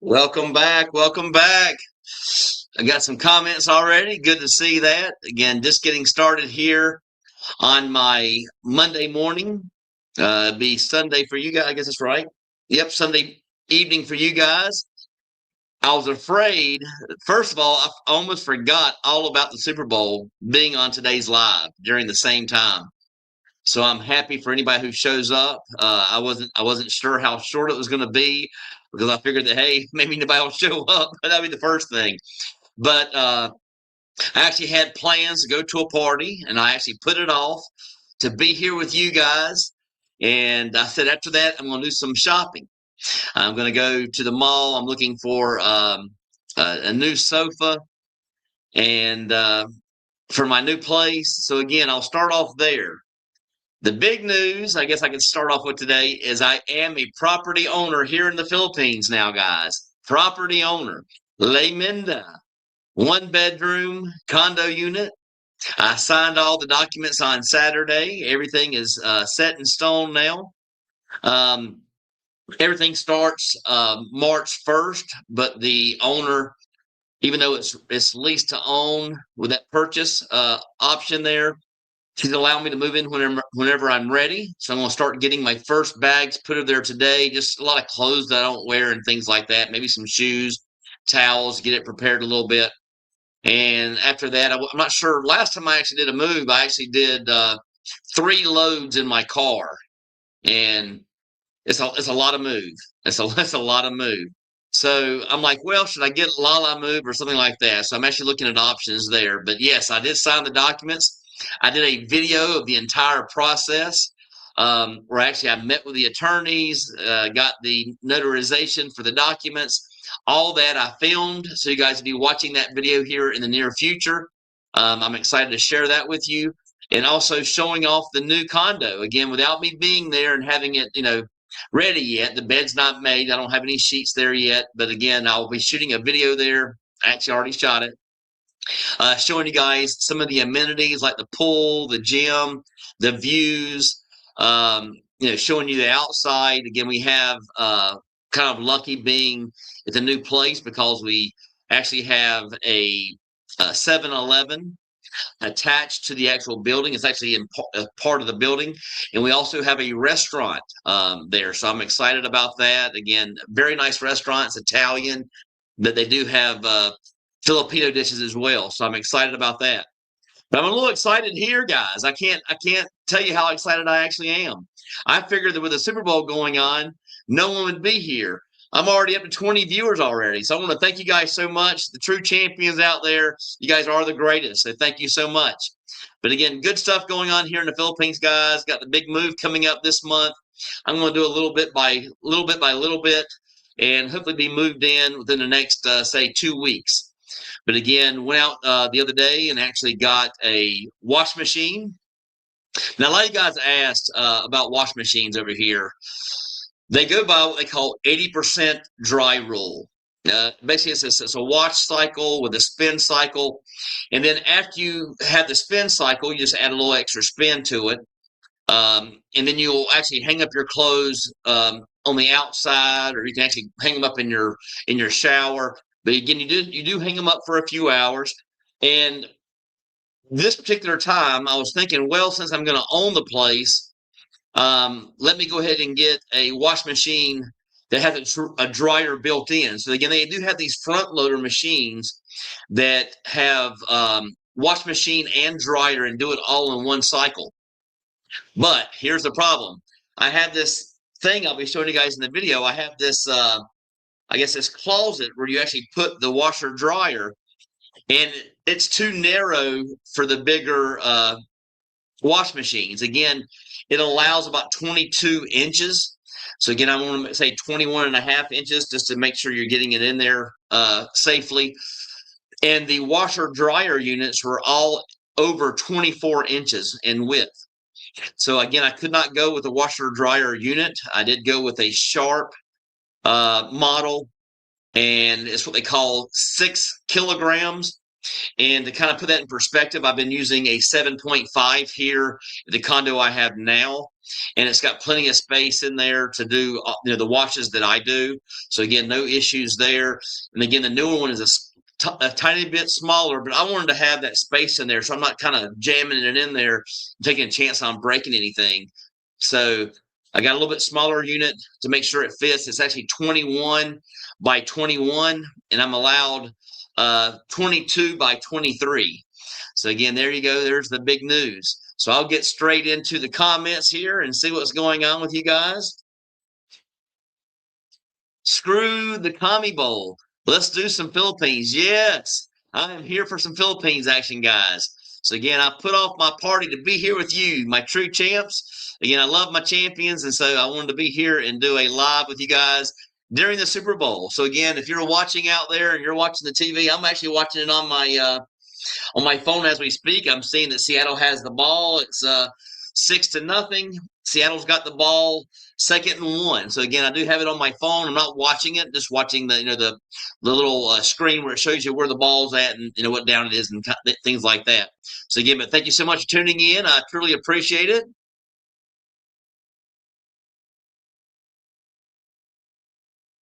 Welcome back. Welcome back. I got some comments already. Good to see that. Again, just getting started here on my Monday morning. Be Sunday for you guys. I guess that's right. Yep, Sunday evening for you guys. I was afraid, first of all, I almost forgot all about the Super Bowl being on today's live during the same time. So I'm happy for anybody who shows up. I wasn't sure how short it was going to be because I figured that hey, maybe nobody will show up. But that'd be the first thing. But I actually had plans to go to a party, and I actually put it off to be here with you guys. And I said after that, I'm going to do some shopping. I'm going to go to the mall. I'm looking for a new sofa and for my new place. So again, I'll start off there. The big news, I guess I can start off with today, is I am a property owner here in the Philippines now, guys. Property owner. Lay Minda, one bedroom condo unit. I signed all the documents on Saturday. Everything is set in stone now. Everything starts March 1st, but the owner, even though it's leased to own with that purchase option there, she's allowing me to move in whenever I'm ready. So I'm going to start getting my first bags put in there today. Just a lot of clothes that I don't wear and things like that. Maybe some shoes, towels, get it prepared a little bit. And after that, I'm not sure. Last time I actually did a move, I actually did 3 loads in my car. And it's a lot of move. It's a lot of move. So I'm like, well, should I get Lalamove or something like that? So I'm actually looking at options there. But yes, I did sign the documents. I did a video of the entire process where actually I met with the attorneys, got the notarization for the documents, all that I filmed. So you guys will be watching that video here in the near future. I'm excited to share that with you and also showing off the new condo again without me being there and having it, ready yet. The bed's not made. I don't have any sheets there yet. But again, I'll be shooting a video there. I actually already shot it. Showing you guys some of the amenities like the pool, the gym, the views, showing you the outside. Again, we have kind of lucky being at the new place because we actually have a 7-Eleven attached to the actual building. It's actually in part of the building. And we also have a restaurant there. So I'm excited about that. Again, very nice restaurant. It's Italian, but they do have Filipino dishes as well. So I'm excited about that. But I'm a little excited here, guys. I can't tell you how excited I actually am. I figured that with the Super Bowl going on, no one would be here. I'm already up to 20 viewers already. So I want to thank you guys so much. The true champions out there, you guys are the greatest. So thank you so much. But again, good stuff going on here in the Philippines, guys. Got the big move coming up this month. I'm going to do a little bit by little bit, and hopefully be moved in within the next, say, 2 weeks. But again, went out the other day and actually got a wash machine. Now, a lot of you guys asked about wash machines over here. They go by what they call 80% dry rule. Basically, it's a wash cycle with a spin cycle. And then after you have the spin cycle, you just add a little extra spin to it. And then you'll actually hang up your clothes on the outside, or you can actually hang them up in your shower. But again, you do hang them up for a few hours. And this particular time, I was thinking, well, since I'm going to own the place, let me go ahead and get a wash machine that has a dryer built in. So again, they do have these front loader machines that have wash machine and dryer and do it all in one cycle. But here's the problem. I have this thing I'll be showing you guys in the video. I have this, I guess, this closet where you actually put the washer dryer, and it's too narrow for the bigger wash machines. Again, it allows about 22 inches. So again, I want to say 21.5 inches just to make sure you're getting it in there safely. And the washer dryer units were all over 24 inches in width. So again, I could not go with a washer dryer unit. I did go with a Sharp model, and it's what they call 6 kilograms. And to kind of put that in perspective, I've been using a 7.5 here at the condo I have now. and it's got plenty of space in there to do the washes that I do. So again, no issues there. And again, the newer one is a tiny bit smaller, but I wanted to have that space in there, so I'm not kind of jamming it in there, taking a chance on breaking anything. So I got a little bit smaller unit to make sure it fits. It's actually 21 by 21, and I'm allowed 22 by 23. So again, there you go. There's the big news. So I'll get straight into the comments here and see what's going on with you guys. Screw the Commie Bowl. Let's do some Philippines. Yes, I am here for some Philippines action, guys. So again, I put off my party to be here with you, my true champs. Again, I love my champions, and so I wanted to be here and do a live with you guys during the Super Bowl. So again, if you're watching out there and you're watching the TV, I'm actually watching it on my phone as we speak. I'm seeing that Seattle has the ball. It's 6-0. Seattle's got the ball, 2nd and 1. So again, I do have it on my phone. I'm not watching it, just watching the little screen where it shows you where the ball's at and what down it is and things like that. So again, but thank you so much for tuning in. I truly appreciate it.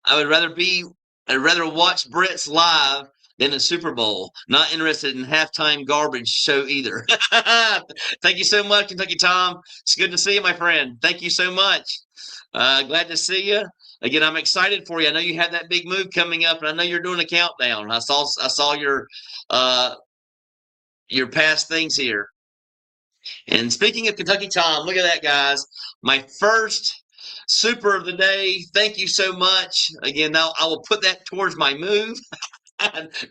I'd rather watch Brett's live than the Super Bowl. Not interested in halftime garbage show either. Thank you so much, Kentucky Tom. It's good to see you, my friend. Thank you so much. Glad to see you. Again, I'm excited for you. I know you have that big move coming up, and I know you're doing a countdown. I saw your past things here. And speaking of Kentucky Tom, look at that, guys. My first super of the day. Thank you so much. Again, now I will put that towards my move.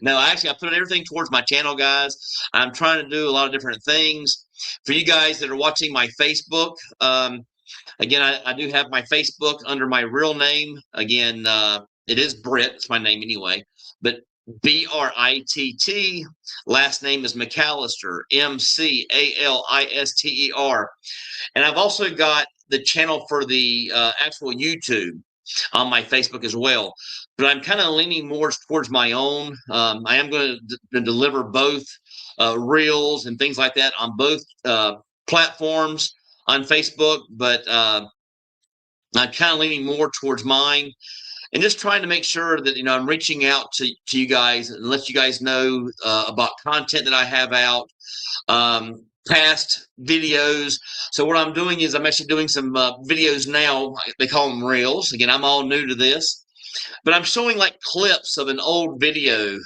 No, actually, I put everything towards my channel, guys. I'm trying to do a lot of different things. For you guys that are watching my Facebook, again, I do have my Facebook under my real name. Again, it is Britt. It's my name anyway. But B-R-I-T-T. Last name is McAllister, M-C-A-L-I-S-T-E-R. And I've also got the channel for the actual YouTube on my Facebook as well. But I'm kind of leaning more towards my own. I am going to deliver both reels and things like that on both platforms on Facebook, but I'm kind of leaning more towards mine and just trying to make sure that I'm reaching out to you guys and let you guys know about content that I have out, past videos. So what I'm doing is I'm actually doing some videos now. They call them reels. Again, I'm all new to this, but I'm showing like clips of an old video,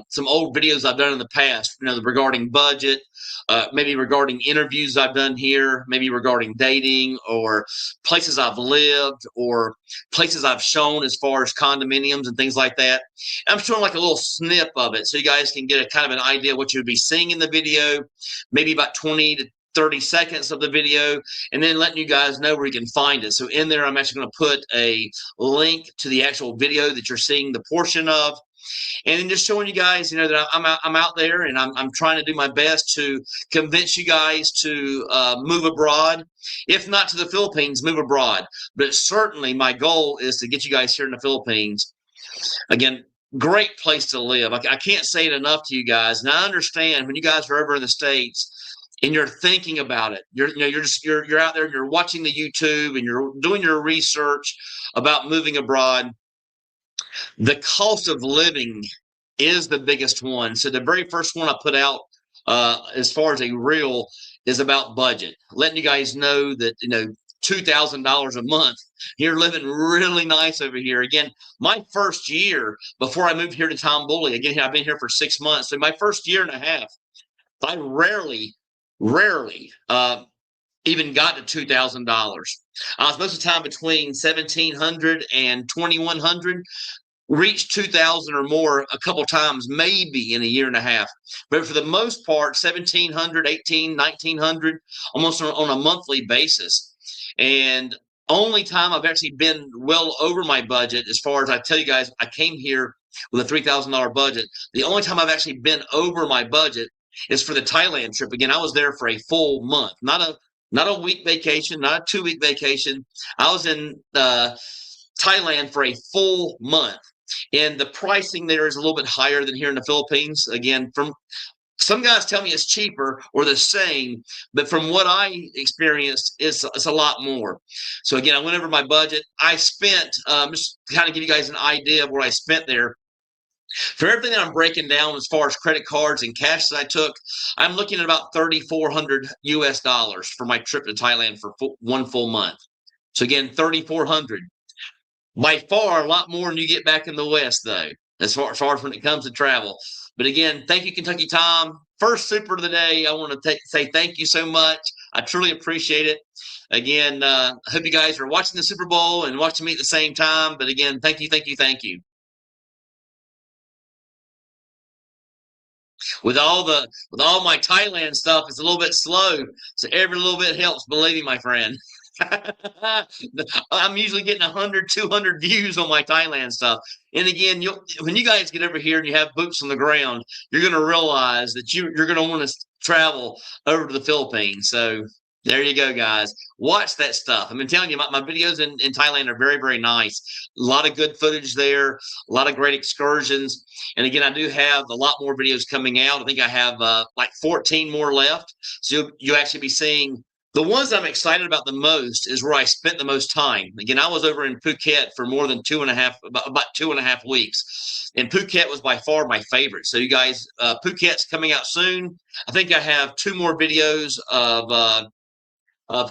some old videos I've done in the past, regarding budget, maybe regarding interviews I've done here, maybe regarding dating or places I've lived or places I've shown as far as condominiums and things like that. I'm showing like a little snip of it so you guys can get a kind of an idea of what you'd be seeing in the video, maybe about 20 to 30 seconds of the video, and then letting you guys know where you can find it. So in there, I'm actually going to put a link to the actual video that you're seeing the portion of, and then just showing you guys, that I'm out there, and I'm trying to do my best to convince you guys to move abroad. If not to the Philippines, move abroad. But certainly my goal is to get you guys here in the Philippines. Again, great place to live. I can't say it enough to you guys, and I understand when you guys are over in the States and you're thinking about it, you're out there and you're watching the YouTube and you're doing your research about moving abroad. The cost of living is the biggest one. So the very first one I put out as far as a reel is about budget, letting you guys know that $2,000 a month, you're living really nice over here. Again, my first year before I moved here to Tom Bully, again, I've been here for 6 months. So my first year and a half, I rarely even got to $2,000. I was most of the time between $1,700 and $2,100. Reached 2,000 or more a couple times, maybe in a year and a half. But for the most part, 1,700, 1,800, 1,900, almost on a monthly basis. And only time I've actually been well over my budget, as far as I tell you guys, I came here with a $3,000 budget. The only time I've actually been over my budget is for the Thailand trip. Again, I was there for a full month, not a week vacation, not a 2-week vacation. I was in Thailand for a full month. And the pricing there is a little bit higher than here in the Philippines. Again, from Some guys tell me it's cheaper or the same, but from what I experienced, it's a lot more. So again, I went over my budget. I spent just to kind of give you guys an idea of what I spent there. For everything that I'm breaking down as far as credit cards and cash that I took, I'm looking at about 3,400 US dollars for my trip to Thailand for one full month. So again, 3,400. By far, a lot more than you get back in the West, though, as far as when it comes to travel. But again, thank you, Kentucky Tom. First super of the day. I want to say thank you so much. I truly appreciate it. Again, I hope you guys are watching the Super Bowl and watching me at the same time. But again, thank you, thank you, thank you. With all my Thailand stuff, it's a little bit slow. So every little bit helps, believe me, my friend. I'm usually getting 100, 200 views on my Thailand stuff. And again, when you guys get over here and you have boots on the ground, you're going to realize that you're going to want to travel over to the Philippines. So there you go, guys. Watch that stuff. I've been telling you, my videos in Thailand are very, very nice. A lot of good footage there, a lot of great excursions. And again, I do have a lot more videos coming out. I think I have like 14 more left. So you'll actually be seeing the ones I'm excited about the most is where I spent the most time. Again, I was over in Phuket for more than about 2.5 weeks. And Phuket was by far my favorite. So you guys, Phuket's coming out soon. I think I have 2 more videos of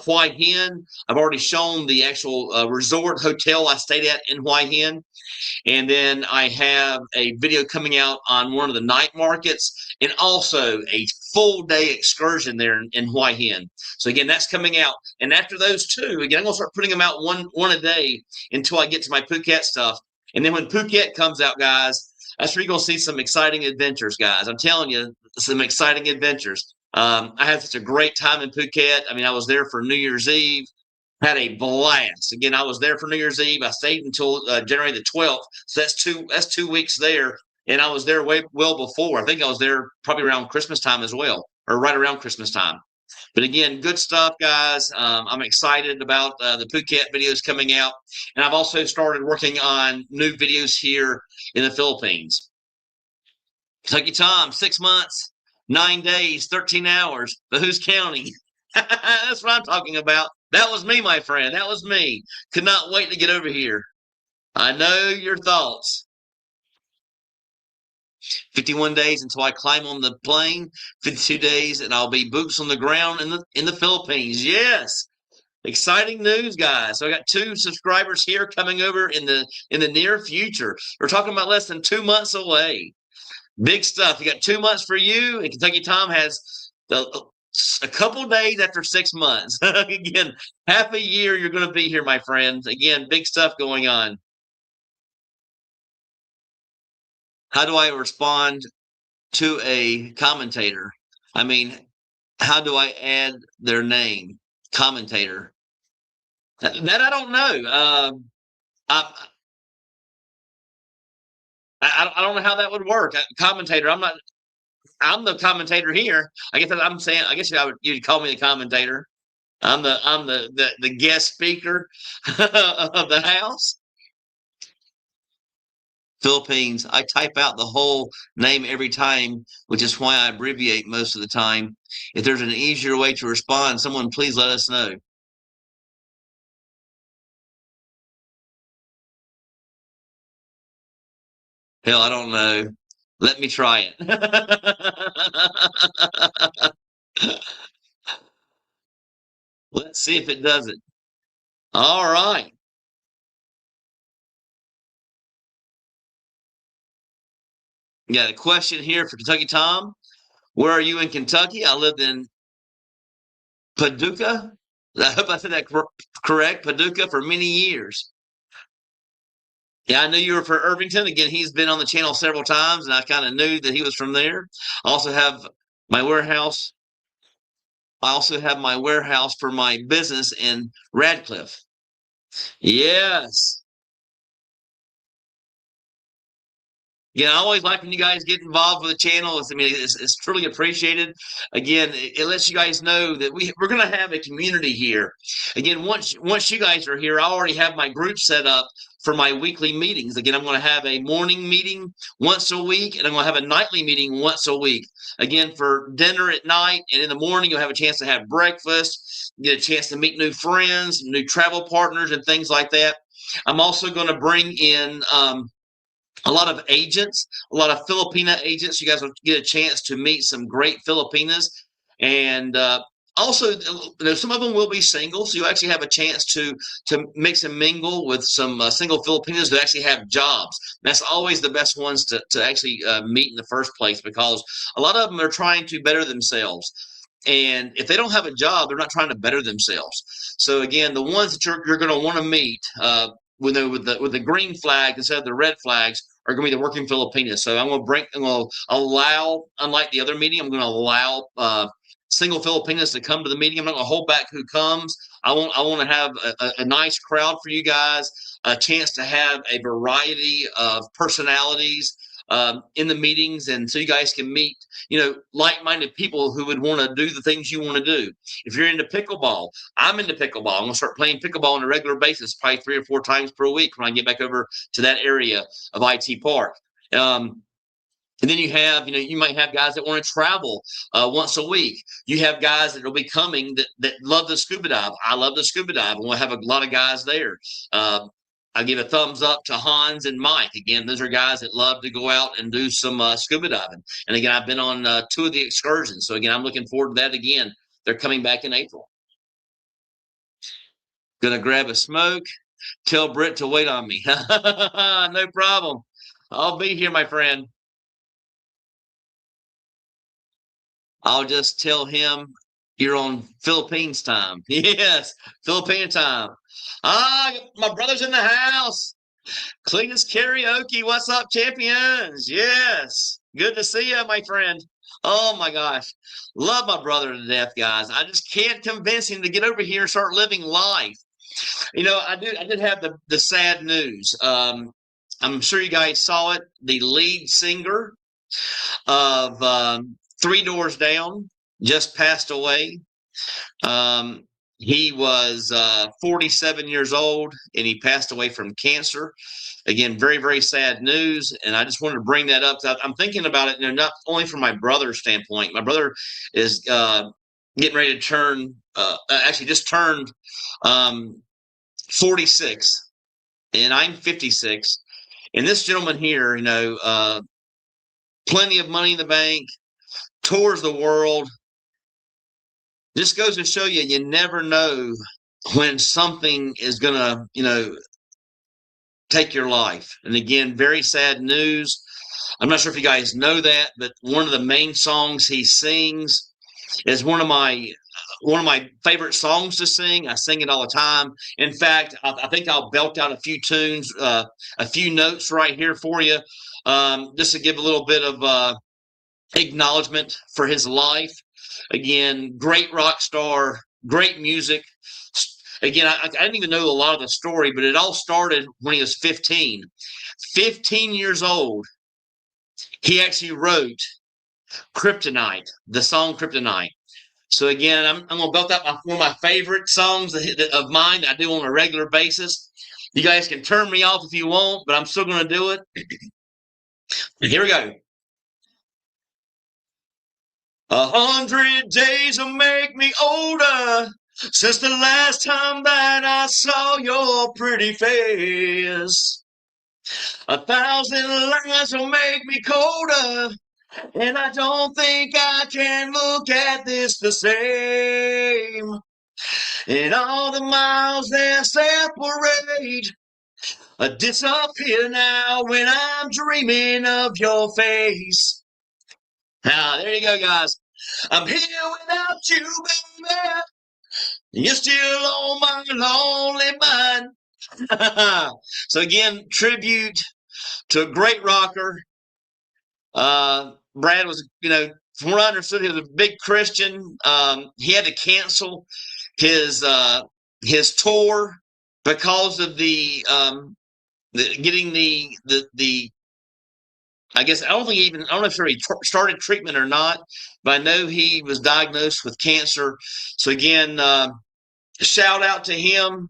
Hua Hin. I've already shown the actual resort hotel I stayed at in Hua Hin. And then I have a video coming out on one of the night markets and also a full day excursion there in Hua Hin. So again, that's coming out. And after those 2, again, I'm gonna start putting them out one a day until I get to my Phuket stuff. And then when Phuket comes out, guys, that's where you're gonna see some exciting adventures, guys. I'm telling you, some exciting adventures. I had such a great time in Phuket. I mean, I was there for New Year's Eve. Had a blast. Again, I was there for New Year's Eve. I stayed until January the 12th. So that's 2 weeks there. And I was there way well before. I think I was there probably around Christmas time as well, or right around Christmas time. But again, good stuff, guys. I'm excited about the Phuket videos coming out. And I've also started working on new videos here in the Philippines. Kentucky Tom, 6 months, 9 days, 13 hours. But who's counting? That's what I'm talking about. That was me, my friend. That was me. Could not wait to get over here. I know your thoughts. 51 days until I climb on the plane. 52 days, and I'll be boots on the ground in the Philippines. Yes, exciting news, guys. So I got 2 subscribers here coming over in the near future. We're talking about less than 2 months away. Big stuff. You got 2 months for you, and Kentucky Tom has a couple days after 6 months. Again, half a year you're going to be here, my friends. Again, big stuff going on. How do I respond to a commentator? I mean, how do I add their name? Commentator. That I don't know. I, I don't know how that would work. Commentator. I'm not. I'm the commentator here. I guess I'm saying. I guess you'd call me the commentator. I'm the guest speaker of the house. Philippines. I type out the whole name every time, which is why I abbreviate most of the time. If there's an easier way to respond, someone please let us know. Hell, I don't know. Let me try it. Let's see if it does it. All right. Got a question here for Kentucky Tom. Where are you in Kentucky? I lived in Paducah. I hope I said that correct. Paducah for many years. Yeah, I knew you were from Irvington. Again, he's been on the channel several times, and I kind of knew that he was from there. I also have my warehouse. I also have my warehouse for my business in Radcliffe. Yes. Yeah, I always like when you guys get involved with the channel. It's truly appreciated. Again, it lets you guys know that we're going to have a community here. Again, once you guys are here, I already have my group set up for my weekly meetings. Again, I'm going to have a morning meeting once a week, and I'm going to have a nightly meeting once a week. Again, for dinner at night, and in the morning, you'll have a chance to have breakfast, get a chance to meet new friends, new travel partners, and things like that. I'm also going to bring in a lot of agents, a lot of Filipina agents. You guys will get a chance to meet some great Filipinas. And also, some of them will be single, so you actually have a chance to mix and mingle with some single Filipinas that actually have jobs. That's always the best ones to actually meet in the first place, because a lot of them are trying to better themselves. And if they don't have a job, they're not trying to better themselves. So again, the ones that you're going to want to meet with the green flag instead of the red flags are going to be the working Filipinas. So I'm going to allow, unlike the other meeting, I'm going to allow single Filipinas to come to the meeting. I'm not going to hold back who comes. I want to have a nice crowd for you guys, a chance to have a variety of personalities in the meetings, and so you guys can meet, like-minded people who would want to do the things you want to do. If you're into pickleball, I'm into pickleball. I'm going to start playing pickleball on a regular basis, probably 3 or 4 times per week when I get back over to that area of IT Park. And then you might have guys that want to travel once a week. You have guys that will be coming that love the scuba dive. I love the scuba dive, and we'll have a lot of guys there. I give a thumbs up to Hans and Mike. Again, those are guys that love to go out and do some scuba diving. And again, I've been on 2 of the excursions. So again, I'm looking forward to that again. They're coming back in April. Gonna grab a smoke. Tell Britt to wait on me. No problem. I'll be here, my friend. I'll just tell him you're on Philippines time. Yes, Philippine time. My brother's in the house. Cletus Karaoke, what's up, champions? Yes, good to see you, my friend. Oh my gosh, love my brother to death, guys. I just can't convince him to get over here and start living life. I did have the sad news. I'm sure you guys saw it. The lead singer of Three Doors Down just passed away. He was 47 years old, and he passed away from cancer. Again, very, very sad news, and I just wanted to bring that up. I'm thinking about it, not only from my brother's standpoint. My brother is getting ready to turn, actually just turned 46, and I'm 56. And this gentleman here, plenty of money in the bank, tours the world. Just goes to show you never know when something is going to, take your life. And again, very sad news. I'm not sure if you guys know that, but one of the main songs he sings is one of my favorite songs to sing. I sing it all the time. In fact, I think I'll belt out a few tunes, a few notes right here for you, just to give a little bit of acknowledgement for his life. Again, great rock star, great music. Again, I didn't even know a lot of the story, but it all started when he was 15. 15 years old, he actually wrote Kryptonite, the song Kryptonite. So again, I'm going to belt out one of my favorite songs of mine that I do on a regular basis. You guys can turn me off if you want, but I'm still going to do it. Here we go. 100 days will make me older since the last time that I saw your pretty face. 1,000 lies will make me colder, and I don't think I can look at this the same. And all the miles that separate disappear now when I'm dreaming of your face. There you go, guys. I'm here without you, baby. You're still on my lonely mind. So again, tribute to a great rocker. Brad was, from what I understood, he was a big Christian. He had to cancel his tour because of the getting the I guess I don't think I don't know if he started treatment or not, but I know he was diagnosed with cancer. So again, shout out to him.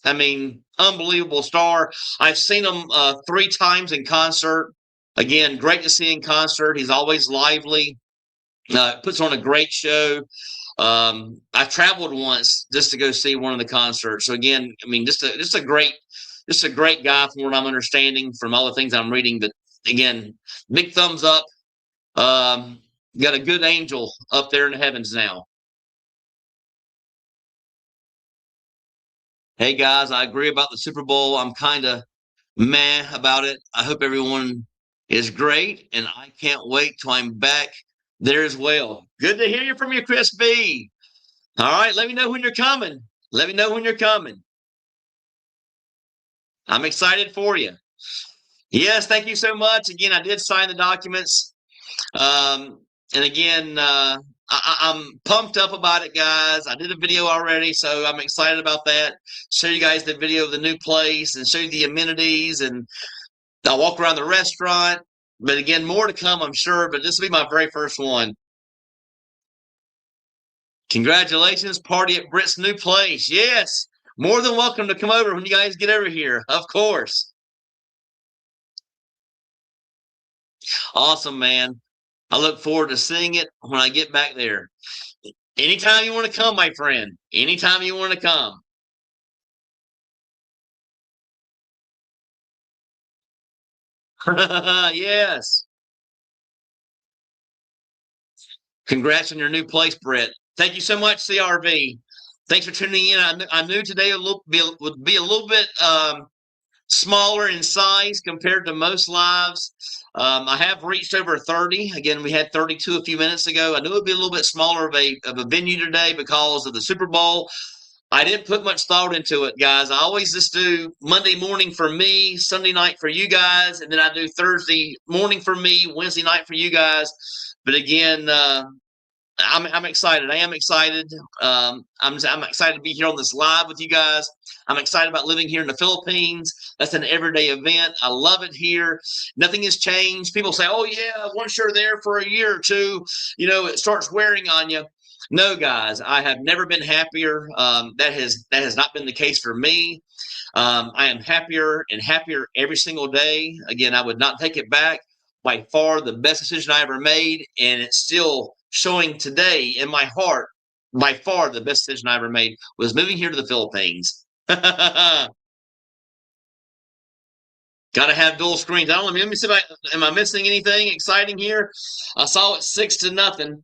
I mean, unbelievable star. I've seen him 3 times in concert. Again, great to see in concert. He's always lively. Puts on a great show. I traveled once just to go see one of the concerts. So again, I mean, just a great guy from what I'm understanding from all the things I'm reading. But again, big thumbs up. Got a good angel up there in the heavens now. Hey guys, I agree about the Super Bowl. I'm kind of meh about it. I hope everyone is great, and I can't wait till I'm back there as well. Good to hear you from you, Chris B. All right, let me know when you're coming. Let me know when you're coming. I'm excited for you. Yes, thank you so much. Again, I did sign the documents. And again, I'm pumped up about it, guys. I did a video already, so I'm excited about that. Show you guys the video of the new place and show you the amenities, and I'll walk around the restaurant. But again, more to come, I'm sure. But this will be my very first one. Congratulations, party at Britt's new place. Yes, more than welcome to come over when you guys get over here, of course. Awesome, man. I look forward to seeing it when I get back there. Anytime you want to come, my friend. Anytime you want to come. Yes. Congrats on your new place, Brett. Thank you so much, CRV. Thanks for tuning in. I knew today would be a little bit smaller in size compared to most lives. I have reached over 30. Again, we had 32 a few minutes ago. I knew it would be a little bit smaller of a venue today because of the Super Bowl. I didn't put much thought into it, guys. I always just do Monday morning for me, Sunday night for you guys, and then I do Thursday morning for me, Wednesday night for you guys. But again, I'm excited. I am excited. I'm excited to be here on this live with you guys. I'm excited about living here in the Philippines. That's an everyday event. I love it here. Nothing has changed. People say, "Oh yeah, once you're there for a year or two, it starts wearing on you." No, guys, I have never been happier. That has not been the case for me. I am happier and happier every single day. Again, I would not take it back. By far the best decision I ever made, and it's still showing today in my heart. By far the best decision I ever made was moving here to the Philippines. Got to have dual screens. I don't know. Let me see if am I missing anything exciting here? I saw it 6-0.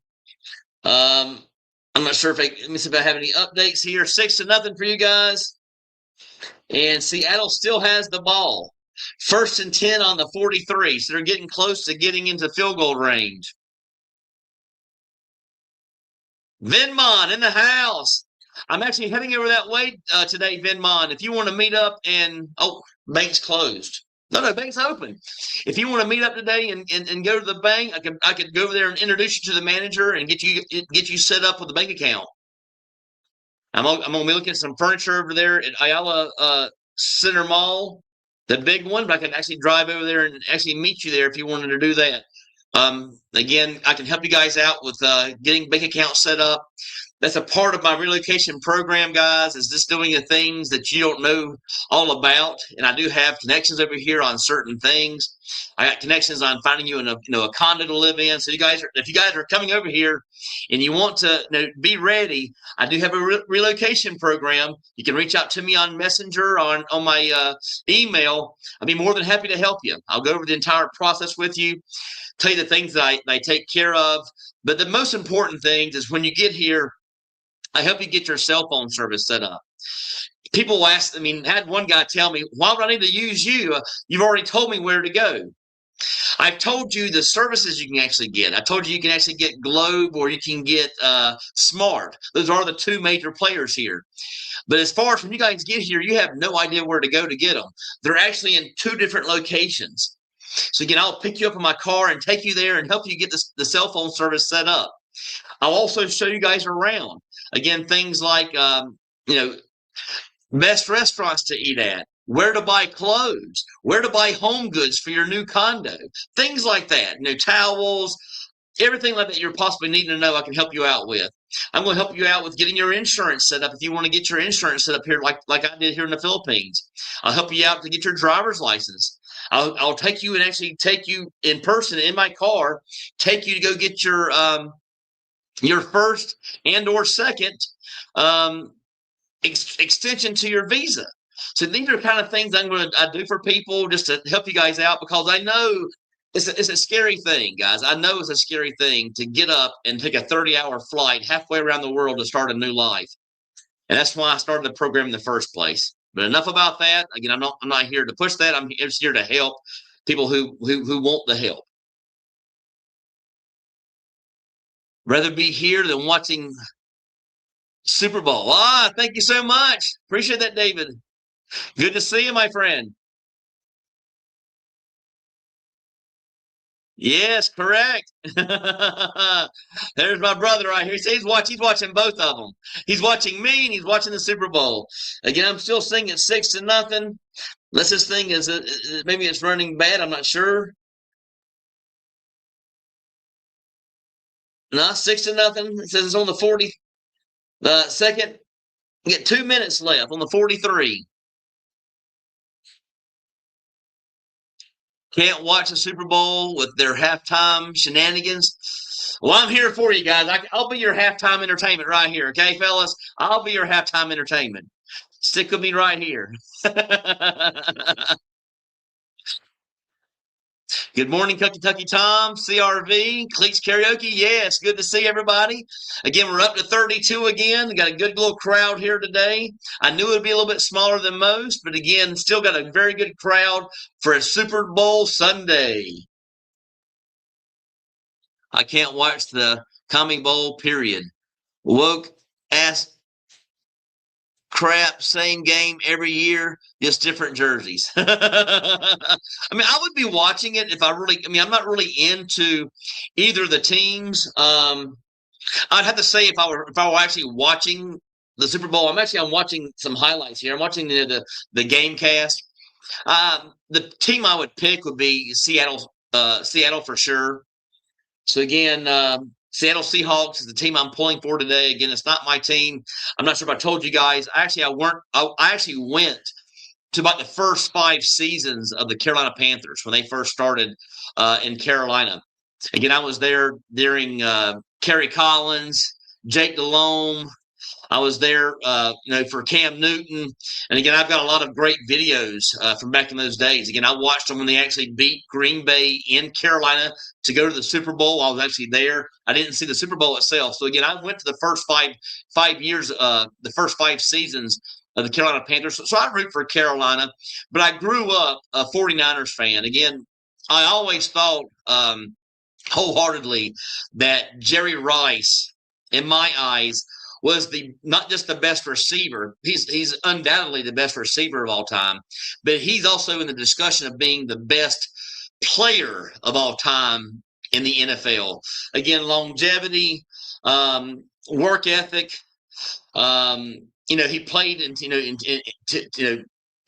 I'm not sure let me see if I have any updates here. 6-0 for you guys. And Seattle still has the ball. 1st and 10 on the 43. So they're getting close to getting into field goal range. Venmon in the house. I'm actually heading over that way today, Venmon. If you want to meet up bank's closed. No, bank's open. If you want to meet up today and go to the bank, I could go over there and introduce you to the manager and get you set up with a bank account. I'm gonna be looking at some furniture over there at Ayala Center Mall, the big one. But I can actually drive over there and actually meet you there if you wanted to do that. Again, I can help you guys out with getting bank accounts set up. That's a part of my relocation program, guys, is just doing the things that you don't know all about. And I do have connections over here on certain things. I got connections on finding you a condo to live in. So if you guys are coming over here and you want to be ready, I do have a relocation program. You can reach out to me on Messenger, on my email. I'd be more than happy to help you. I'll go over the entire process with you, tell you the things that I take care of. But the most important thing is when you get here, I help you get your cell phone service set up. People ask, I had one guy tell me, "Why would I need to use you? You've already told me where to go." I've told you the services you can actually get. I told you can actually get Globe or you can get Smart. Those are the 2 major players here. But as far as when you guys get here, you have no idea where to go to get them. They're actually in 2 different locations. So again, I'll pick you up in my car and take you there and help you get the cell phone service set up. I'll also show you guys around. Again, things like, best restaurants to eat at, where to buy clothes, where to buy home goods for your new condo, things like that. Towels, everything like that you're possibly needing to know, I can help you out with. I'm going to help you out with getting your insurance set up if you want to get your insurance set up here like I did here in the Philippines. I'll help you out to get your driver's license. I'll take you and actually take you in person in my car, take you to go get your first and or second um, extension to your visa. So these are kind of things I do for people just to help you guys out, because I know it's a scary thing, guys. I know it's a scary thing to get up and take a 30-hour flight halfway around the world to start a new life. And that's why I started the program in the first place. But enough about that. Again, I'm not here to push that. I'm just here to help people who want the help. Rather be here than watching Super Bowl. Thank you so much. Appreciate that, David. Good to see you, my friend. Yes, correct. There's my brother right here. He's watching both of them. He's watching me and he's watching the Super Bowl. Again, I'm still singing 6-0. Unless this thing is maybe it's running bad. I'm not sure. No, 6-0. It says it's on the 40 second. We get 2 minutes left on the 43. Can't watch the Super Bowl with their halftime shenanigans. Well, I'm here for you guys. I'll be your halftime entertainment right here. Okay, fellas? I'll be your halftime entertainment. Stick with me right here. Good morning, Kentucky Tom, CRV, Cleats Karaoke. Yes, good to see everybody. Again, we're up to 32 again. We got a good little crowd here today. I knew it would be a little bit smaller than most, but again, still got a very good crowd for a Super Bowl Sunday. I can't watch the Coming Bowl, period. Woke ass crap, same game every year, just different jerseys. I mean, I would be watching it if I'm not really into either of the teams. I'd have to say if I were actually watching the Super Bowl, I'm watching some highlights here. I'm watching the game cast. The team I would pick would be Seattle for sure. So again, Seattle Seahawks is the team I'm pulling for today. Again, it's not my team. I'm not sure if I told you guys. I actually went to about the first 5 seasons of the Carolina Panthers when they first started in Carolina. Again, I was there during Kerry Collins, Jake Delhomme. I was there, for Cam Newton. And again, I've got a lot of great videos from back in those days. Again, I watched them when they actually beat Green Bay in Carolina to go to the Super Bowl. I was actually there. I didn't see the Super Bowl itself. So again, I went to the first five years, the first 5 seasons of the Carolina Panthers. So I root for Carolina, but I grew up a 49ers fan. Again, I always thought wholeheartedly that Jerry Rice, in my eyes, was not just the best receiver. He's undoubtedly the best receiver of all time, but he's also in the discussion of being the best player of all time in the NFL. Again, longevity, work ethic. He played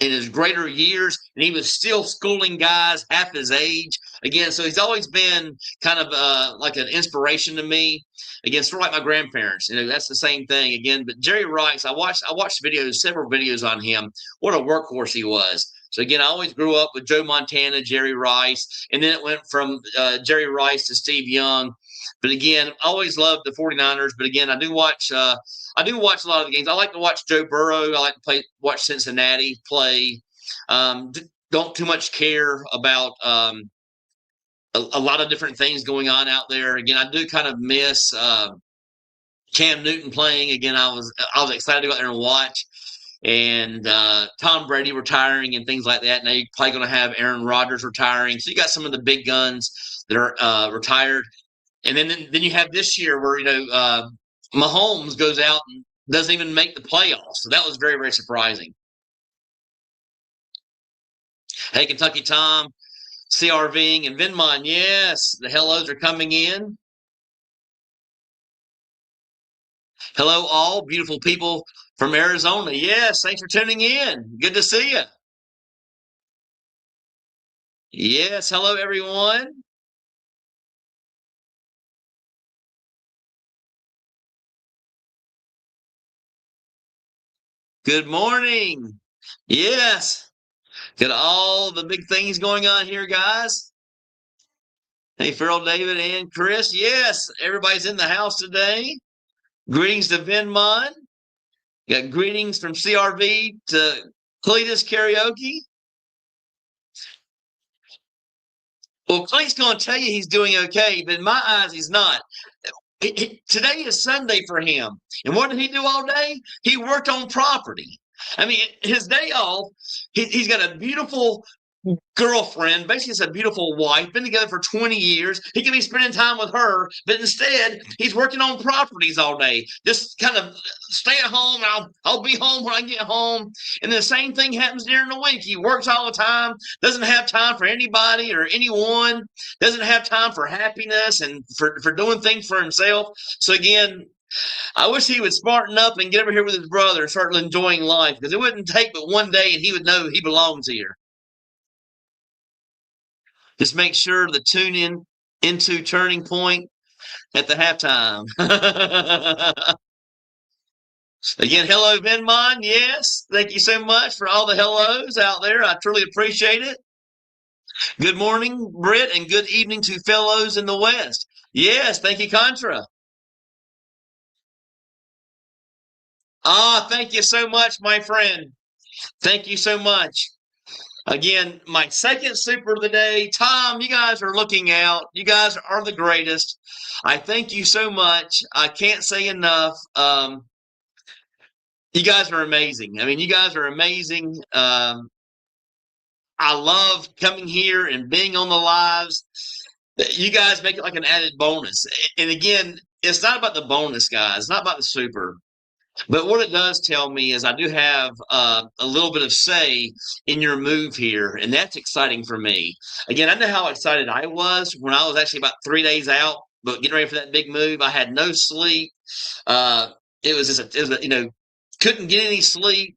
in his greater years, and he was still schooling guys half his age. Again, so he's always been kind of like an inspiration to me. Again, sort of like my grandparents. That's the same thing. Again, but Jerry Rice, I watched several videos on him. What a workhorse he was. So again, I always grew up with Joe Montana, Jerry Rice, and then it went from Jerry Rice to Steve Young. But again, I always loved the 49ers. But again, I do watch a lot of the games. I like to watch Joe Burrow. I like to watch Cincinnati play. Don't too much care about a lot of different things going on out there. Again, I do kind of miss Cam Newton playing. Again, I was excited to go out there and watch. And Tom Brady retiring and things like that. Now you're probably going to have Aaron Rodgers retiring. So you got some of the big guns that are retired. And then you have this year where, Mahomes goes out and doesn't even make the playoffs. So that was very, very surprising. Hey, Kentucky Tom, CRVing, and Vinmon. Yes, the hellos are coming in. Hello, all beautiful people from Arizona. Yes, thanks for tuning in. Good to see you. Yes, hello everyone. Good morning. Yes, got all the big things going on here, guys. Hey, Farrell, David, and Chris. Yes, everybody's in the house today. Greetings to Venmon. Got greetings from CRV to Cletus Karaoke. Well, Clay's going to tell you he's doing okay, but in my eyes, he's not. Today is Sunday for him. And what did he do all day? He worked on property. I mean, his day off, he's got a beautiful girlfriend, basically it's a beautiful wife, been together for 20 years. He could be spending time with her, but instead he's working on properties all day. Just kind of stay at home. I'll be home when I get home. And the same thing happens during the week. He works all the time, doesn't have time for anybody or anyone, doesn't have time for happiness and for doing things for himself. So again, I wish he would smarten up and get over here with his brother and start enjoying life, because it wouldn't take but one day and he would know he belongs here. Just make sure to tune in into Turning Point at the halftime. Again, hello, Venmon. Yes, thank you so much for all the hellos out there. I truly appreciate it. Good morning, Britt, and good evening to fellows in the West. Yes, thank you, Contra. Ah, thank you so much, my friend. Thank you so much. Again, my second super of the day. Tom, you guys are looking out. You guys are the greatest. I thank you so much. I can't say enough. You guys are amazing. I mean, you guys are amazing. I love coming here and being on the lives. You guys make it like an added bonus. And again, it's not about the bonus, guys. It's not about the super. But what it does tell me is I do have a little bit of say in your move here, and that's exciting for me. Again, I know how excited I was when I was actually about 3 days out, but getting ready for that big move. I had no sleep. Uh, couldn't get any sleep,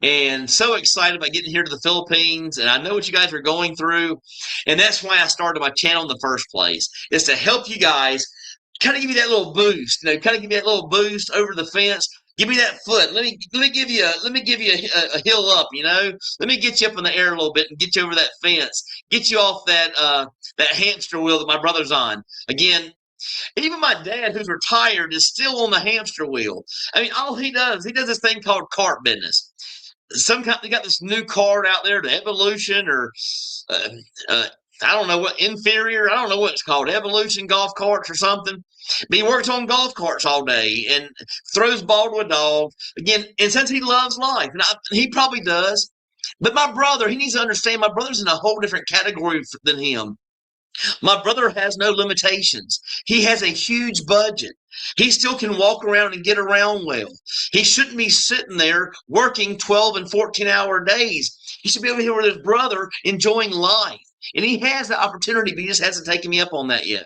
and so excited about getting here to the Philippines. And I know what you guys are going through, and that's why I started my channel in the first place, is to help you guys, kind of give you that little boost, kind of give you that little boost over the fence. Give me that foot. Let me give you a hill up. Let me get you up in the air a little bit and get you over that fence. Get you off that hamster wheel that my brother's on. Again, even my dad, who's retired, is still on the hamster wheel. I mean, all he does this thing called cart business. Some kind, they got this new cart out there, the Evolution, or uh, uh, I don't know what, inferior. I don't know what it's called, Evolution golf carts or something. But he works on golf carts all day and throws ball to a dog. Again, and since he loves life, and he probably does. But my brother, he needs to understand. My brother's in a whole different category than him. My brother has no limitations. He has a huge budget. He still can walk around and get around well. He shouldn't be sitting there working 12 and 14-hour days. He should be over here with his brother enjoying life. And he has the opportunity, but he just hasn't taken me up on that yet.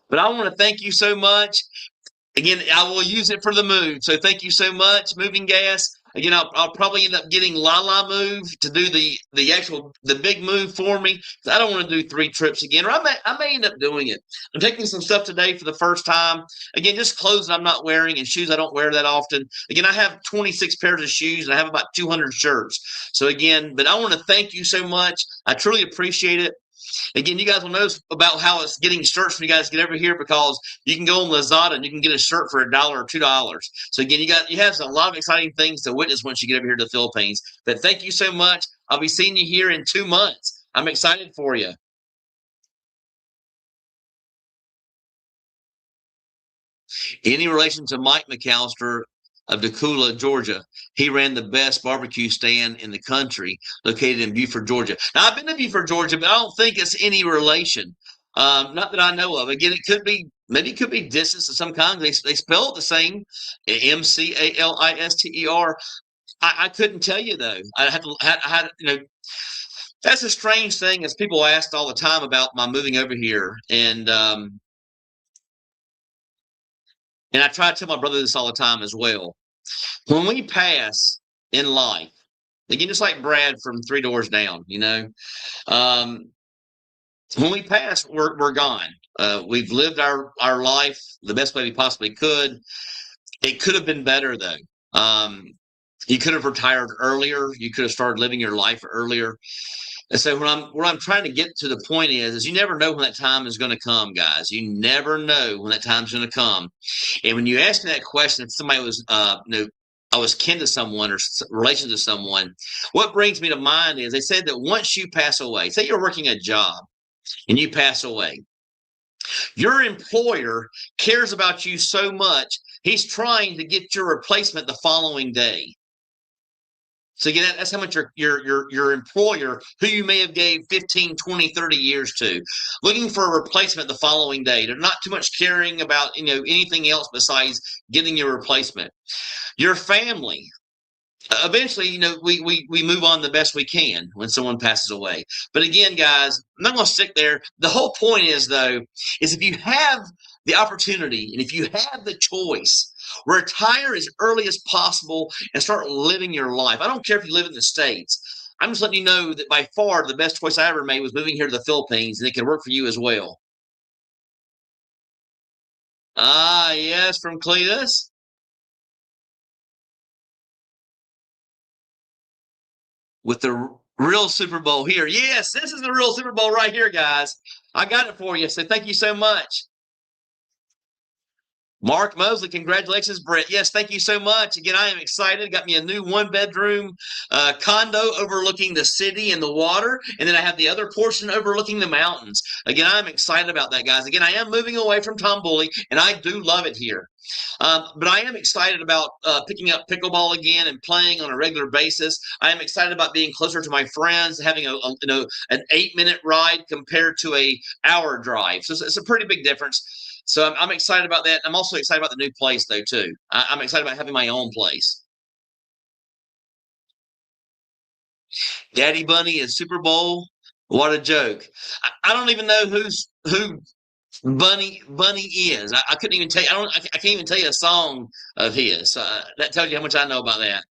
But I want to thank you so much. Again, I will use it for the move. So thank you so much, Moving Gas. Again, I'll probably end up getting Lala Move to do the big move for me. I don't want to do 3 trips again, or I may end up doing it. I'm taking some stuff today for the first time. Again, just clothes that I'm not wearing and shoes I don't wear that often. Again, I have 26 pairs of shoes and I have about 200 shirts. So again, but I want to thank you so much. I truly appreciate it. Again, you guys will know about how it's getting shirts when you guys get over here, because you can go on Lazada and you can get a shirt for $1 or $2. So again, you have a lot of exciting things to witness once you get over here to the Philippines. But thank you so much. I'll be seeing you here in 2 months. I'm excited for you. Any relation to Mike McAllister of Decula, Georgia? He ran the best barbecue stand in the country, located in Buford, Georgia. Now, I've been to Buford, Georgia, but I don't think it's any relation. Not that I know of. Again, maybe it could be distance of some kind. They spell it the same, McAllister. I couldn't tell you though. That's a strange thing, as people asked all the time about my moving over here, and I try to tell my brother this all the time as well. When we pass in life, Again, just like Brad from Three Doors Down, um, when we pass, we're gone. We've lived our life the best way we possibly could. It could have been better though. You could have retired earlier. You could have started living your life earlier. And so what I'm trying to get to the point is you never know when that time is going to come, guys. You never know when that time's going to come. And when you ask me that question, if somebody was, I was kin to someone or relation to someone, what brings me to mind is they said that once you pass away, say you're working a job and you pass away, your employer cares about you so much, he's trying to get your replacement the following day. So again, that's how much your employer, who you may have gave 15, 20, 30 years to, looking for a replacement the following day. They're not too much caring about anything else besides getting your replacement. Your family, eventually, we move on the best we can when someone passes away. But again, guys, I'm not going to stick there. The whole point is, though, is if you have the opportunity and if you have the choice, retire as early as possible and start living your life. I don't care if you live in the States. I'm just letting you know that by far the best choice I ever made was moving here to the Philippines, and it can work for you as well. Ah, yes, from Cletus. With the real Super Bowl here. Yes, this is the real Super Bowl right here, guys. I got it for you. So thank you so much. Mark Mosley, congratulations, Brett. Yes, thank you so much. Again, I am excited. Got me a new one-bedroom condo overlooking the city and the water, and then I have the other portion overlooking the mountains. Again, I'm excited about that, guys. Again, I am moving away from Tomboli, and I do love it here. But I am excited about picking up pickleball again and playing on a regular basis. I am excited about being closer to my friends, having an 8-minute ride compared to a hour drive. So it's a pretty big difference. So I'm excited about that. I'm also excited about the new place, though, too. I'm excited about having my own place. Daddy Bunny is Super Bowl. What a joke! I don't even know who Bunny is. I couldn't even tell you. I can't even tell you a song of his. So that tells you how much I know about that.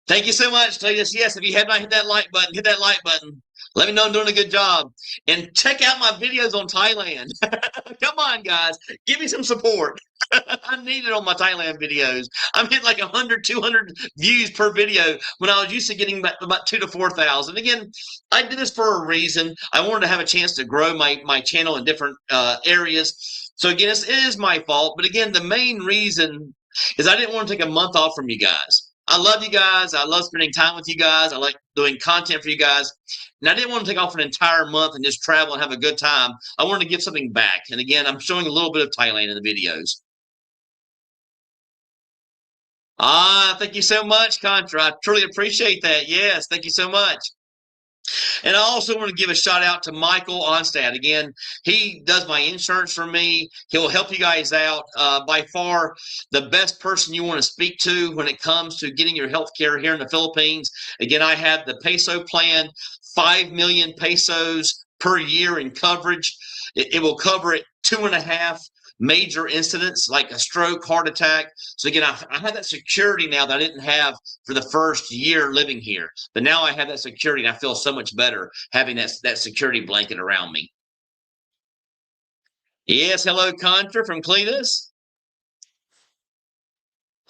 Thank you so much, Cletus. Yes, if you have not hit that like button, hit that like button. Let me know I'm doing a good job. And check out my videos on Thailand. Come on, guys. Give me some support. I need it on my Thailand videos. I'm hitting like 100, 200 views per video when I was used to getting about 2 to 4,000. Again, I did this for a reason. I wanted to have a chance to grow my channel in different areas. So again, it is my fault. But again, the main reason is I didn't want to take a month off from you guys. I love you guys. I love spending time with you guys. I like doing content for you guys. And I didn't want to take off an entire month and just travel and have a good time. I wanted to give something back. And again, I'm showing a little bit of Thailand in the videos. Ah, thank you so much, Contra. I truly appreciate that. Yes, thank you so much. And I also want to give a shout out to Michael Onstad. Again, he does my insurance for me. He'll help you guys out. By far, the best person you want to speak to when it comes to getting your health care here in the Philippines. Again, I have the peso plan, 5 million pesos per year in coverage. It will cover it 2.5 major incidents like a stroke, heart attack. So again, I have that security now that I didn't have for the first year living here. But now I have that security, and I feel so much better having that security blanket around me. Yes, hello, Contra from Cletus.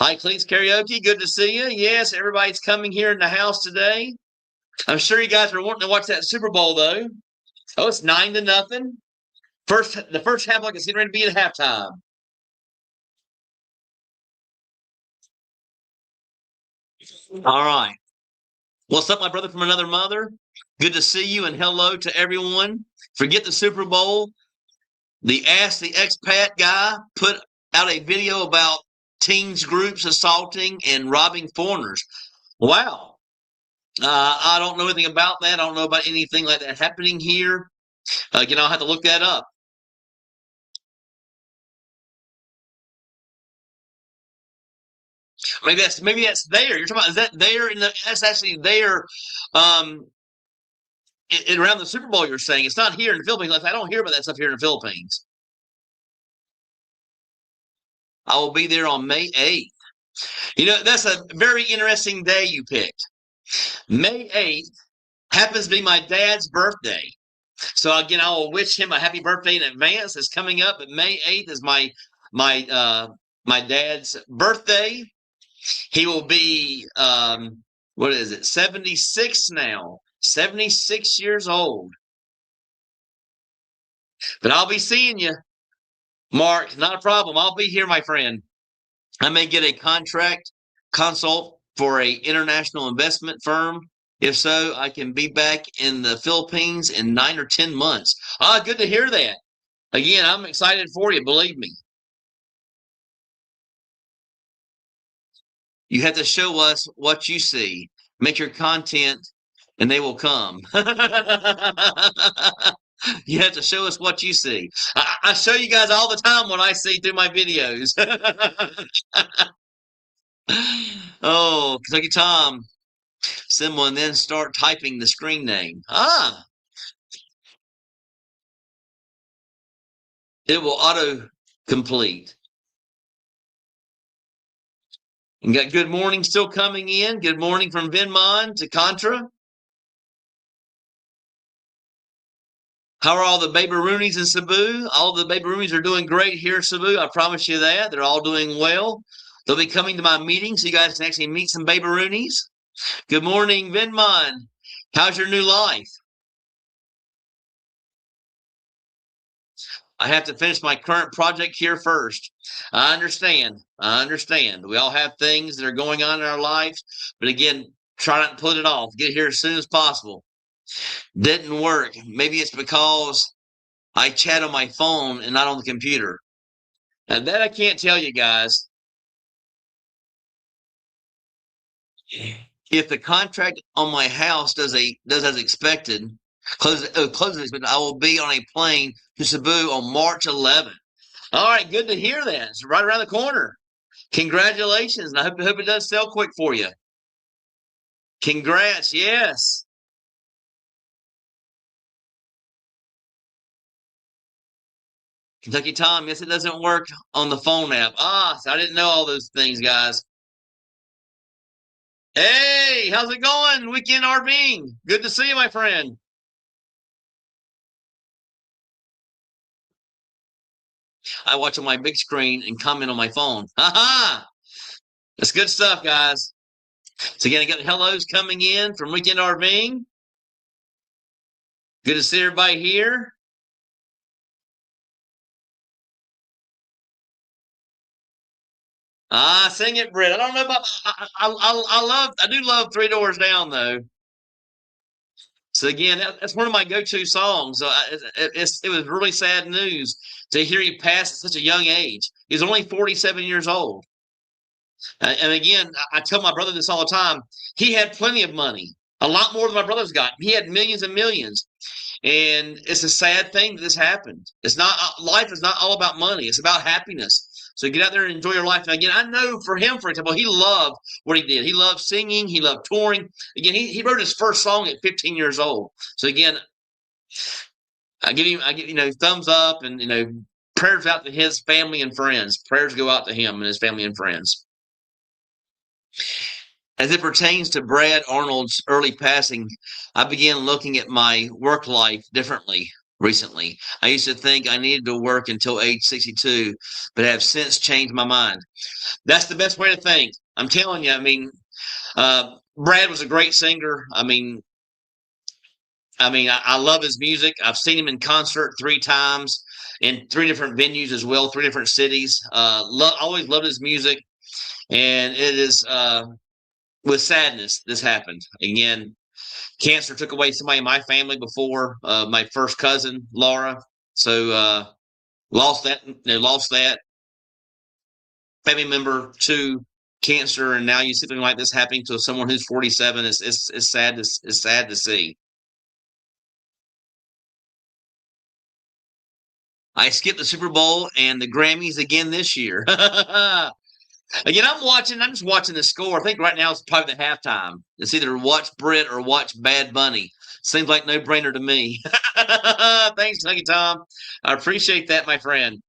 Hi, Cletus Karaoke. Good to see you. Yes, everybody's coming here in the house today. I'm sure you guys are wanting to watch that Super Bowl, though. Oh, it's 9-0. The first half like it's getting ready to be at halftime. All right. What's up, my brother from another mother? Good to see you, and hello to everyone. Forget the Super Bowl. The Ask the Expat guy put out a video about teens groups assaulting and robbing foreigners. Wow. I don't know anything about that. I don't know about anything like that happening here. Again, I'll have to look that up. Maybe that's there. You're talking about, is that there in the that's actually there um around the Super Bowl, you're saying. It's not here in the Philippines. Like, I don't hear about that stuff here in the Philippines. I will be there on May 8th. That's a very interesting day you picked. May 8th happens to be my dad's birthday. So again, I will wish him a happy birthday in advance. It's coming up, but May 8th is my dad's birthday. He will be what is it, 76 now. 76 years old. But I'll be seeing you, Mark. Not a problem. I'll be here, my friend. I may get a contract consult for a international investment firm. If so, I can be back in the Philippines in 9 or 10 months. Ah, good to hear that. Again, I'm excited for you, believe me. You have to show us what you see. Make your content and they will come. You have to show us what you see. I show you guys all the time what I see through my videos. Oh, Kentucky Tom. Someone then start typing the screen name. Ah, it will auto complete. And got good morning still coming in. Good morning from Vinmon to Contra. How are all the Baby Roonies in Cebu? All the Baby Roonies are doing great here in Cebu. I promise you that. They're all doing well. They'll be coming to my meeting so you guys can actually meet some Baby Roonies. Good morning, Vinmon. How's your new life? I have to finish my current project here first. I understand. I understand. We all have things that are going on in our lives, but again, try not to put it off. Get here as soon as possible. Didn't work. Maybe it's because I chat on my phone and not on the computer. And that I can't tell you guys. If the contract on my house does as expected, closes as expected, I will be on a plane to Cebu on March 11th. All right, good to hear that. It's right around the corner. Congratulations, and I hope it does sell quick for you. Congrats, yes. Kentucky Tom, yes, it doesn't work on the phone app. Ah, so I didn't know all those things, guys. Hey, how's it going? Weekend RVing. Good to see you, my friend. I watch on my big screen and comment on my phone. Ha ha! That's good stuff, guys. So again, I got hellos coming in from Weekend RVing. Good to see everybody here. Ah, sing it, Britt. I don't know about. I do love Three Doors Down though. So again, that's one of my go-to songs. So it was really sad news to hear he passed at such a young age. He's only 47 years old. And again, I tell my brother this all the time. He had plenty of money, a lot more than my brother's got. He had millions and millions. And it's a sad thing that this happened. It's not life is not all about money. It's about happiness. So get out there and enjoy your life. And again, I know for him, for example, he loved what he did. He loved singing. He loved touring. Again, he wrote his first song at 15 years old. So again, I give thumbs up and prayers out to his family and friends. Prayers go out to him and his family and friends. As it pertains to Brad Arnold's early passing, I began looking at my work life differently recently. I used to think I needed to work until age 62, but have since changed my mind. That's the best way to think. I'm telling you, Brad was a great singer. I love his music. I've seen him in concert 3 times in 3 different venues as well, 3 different cities. Always loved his music. And it is with sadness this happened. Again, cancer took away somebody in my family before, my first cousin, Laura. So lost that family member to cancer, and now you see something like this happening to someone who's 47. It's sad. It's sad to see. I skipped the Super Bowl and the Grammys again this year. Again, I'm just watching the score. I think right now it's probably the halftime. It's either watch Brit or watch Bad Bunny. Seems like no brainer to me. Thanks, Kentucky Tom. I appreciate that, my friend.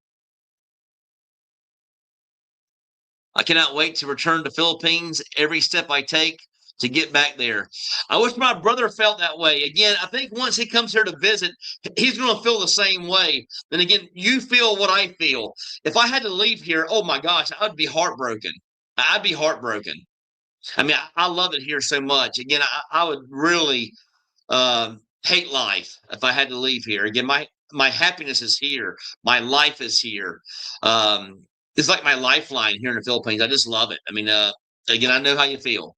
I cannot wait to return to Philippines every step I take to get back there. I wish my brother felt that way. Again, I think once he comes here to visit, he's going to feel the same way. And again, you feel what I feel. If I had to leave here, oh my gosh, I would be heartbroken. I'd be heartbroken. I mean, I love it here so much. Again, I would really hate life if I had to leave here. Again, my happiness is here. My life is here. It's like my lifeline here in the Philippines. I just love it. I mean, again, I know how you feel.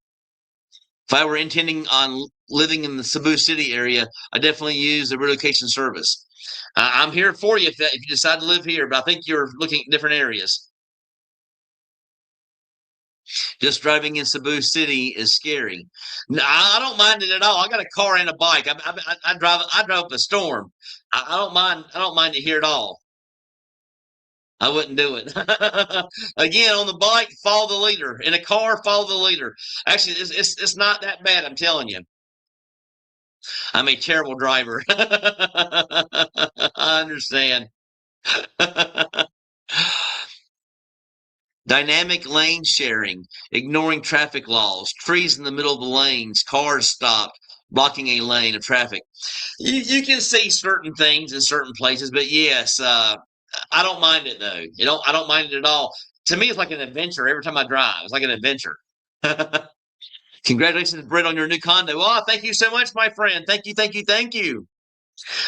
If I were intending on living in the Cebu City area, I definitely use the relocation service. I'm here for you if you decide to live here, but I think you're looking at different areas. Just driving in Cebu City is scary. No, I don't mind it at all. I got a car and a bike. I drive. I drive up a storm. I don't mind. I don't mind it here at all. I wouldn't do it. Again, on the bike, follow the leader. In a car, follow the leader. Actually, it's not that bad. I'm telling you. I'm a terrible driver. I understand. Dynamic lane sharing, ignoring traffic laws, trees in the middle of the lanes, cars stopped, blocking a lane of traffic. You can see certain things in certain places, but yes, I don't mind it though. I don't mind it at all. To me, it's like an adventure every time I drive. It's like an adventure. Congratulations, Brett, on your new condo. Oh, thank you so much, my friend. Thank you, thank you, thank you.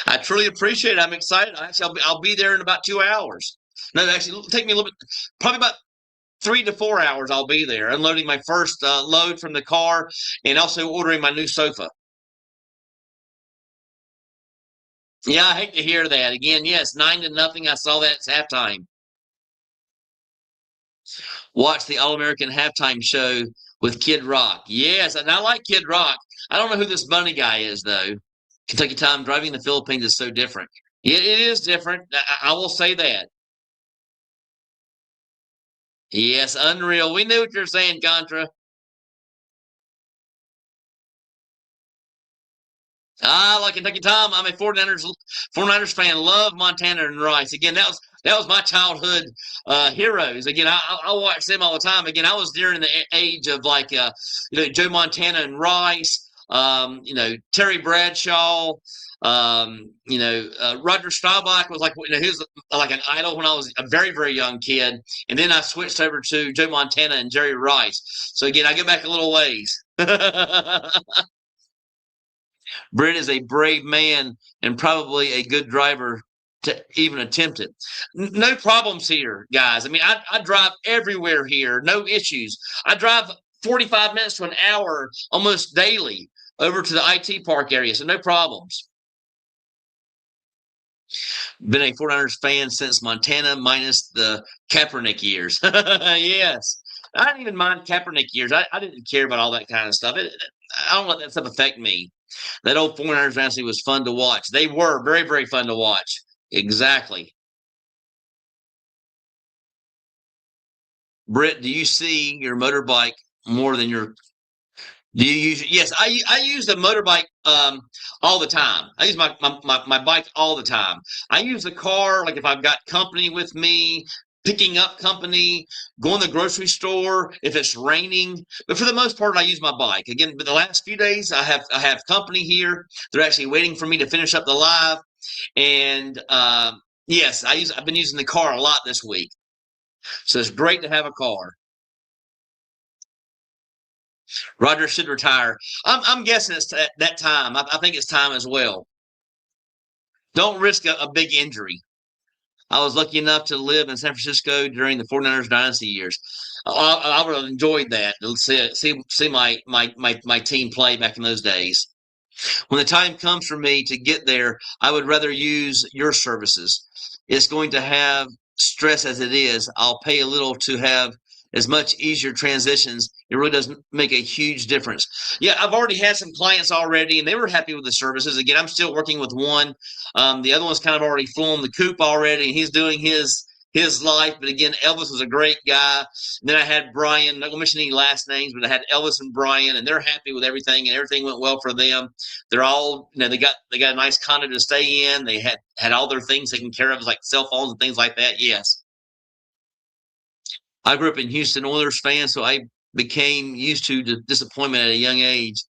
I truly appreciate it. I'm excited. Actually, I'll be there in about 2 hours. No, actually, it'll take me a little bit, probably about 3 to 4 hours. I'll be there unloading my first load from the car and also ordering my new sofa. Yeah, I hate to hear that. Again, yes, 9-0. I saw that. It's halftime. Watch the All American halftime show with Kid Rock. Yes, and I like Kid Rock. I don't know who this bunny guy is, though. Kentucky Time driving in the Philippines is so different. Yeah, it is different. I will say that. Yes, unreal. We knew what you're saying, Contra. I like Kentucky Tom. I'm a 49ers fan. Love Montana and Rice. Again, that was my childhood heroes. Again, I watch them all the time. Again, I was during the age of like Joe Montana and Rice. Terry Bradshaw. Roger Staubach was like he was like an idol when I was a very very young kid, and then I switched over to Joe Montana and Jerry Rice. So again, I go back a little ways. Brent is a brave man and probably a good driver to even attempt it. No problems here, guys. I mean, I drive everywhere here, no issues. I drive 45 minutes to an hour almost daily over to the IT park area, so no problems. Been a 49ers fan since Montana, minus the Kaepernick years. Yes. I didn't even mind Kaepernick years. I didn't care about all that kind of stuff. I don't let that stuff affect me. That old 49ers dynasty was fun to watch. They were very, very fun to watch. Exactly. Britt, do you see your motorbike more than your do you use yes, I use the motorbike all the time. I use my bike all the time. I use the car like if I've got company with me, picking up company, going to the grocery store if it's raining. But for the most part, I use my bike. Again, but the last few days I have company here. They're actually waiting for me to finish up the live. And yes, I've been using the car a lot this week. So it's great to have a car. Roger should retire. I'm guessing it's that time. I think it's time as well. Don't risk a big injury. I was lucky enough to live in San Francisco during the 49ers dynasty years. I would have enjoyed that to see my team play back in those days. When the time comes for me to get there, I would rather use your services. It's going to have stress as it is. I'll pay a little to have as much easier transitions. It really doesn't make a huge difference. Yeah, I've already had some clients already, and they were happy with the services. Again, I'm still working with one. The other one's kind of already flown the coop already, and he's doing his life. But again, Elvis was a great guy. And then I had Brian. I'm not going to mention any last names, but I had Elvis and Brian, and they're happy with everything, and everything went well for them. They're all, they got a nice condo to stay in. They had all their things taken care of, like cell phones and things like that. Yes. I grew up in Houston Oilers fan, so I became used to the disappointment at a young age.